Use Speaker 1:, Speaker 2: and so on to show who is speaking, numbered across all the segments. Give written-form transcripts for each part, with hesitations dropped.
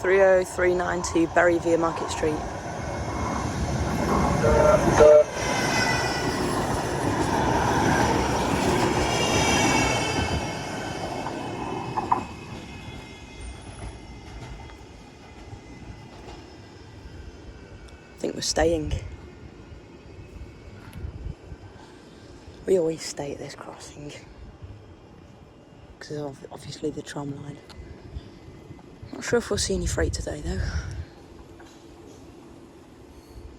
Speaker 1: 30390 Bury via Market Street. I think we're staying. We always stay at this crossing because of obviously the tram line. Not sure if we'll see any freight today though.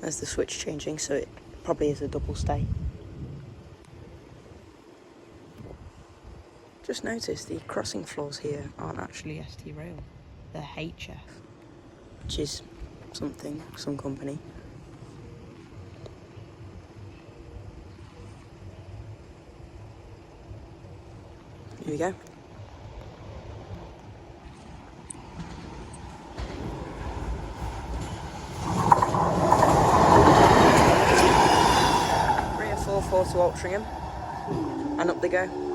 Speaker 1: There's the switch changing, so it probably is a double stay. Just noticed the crossing floors here aren't actually ST Rail, they're HF, which is something, some company. Here we go. To Altrincham, and up they go.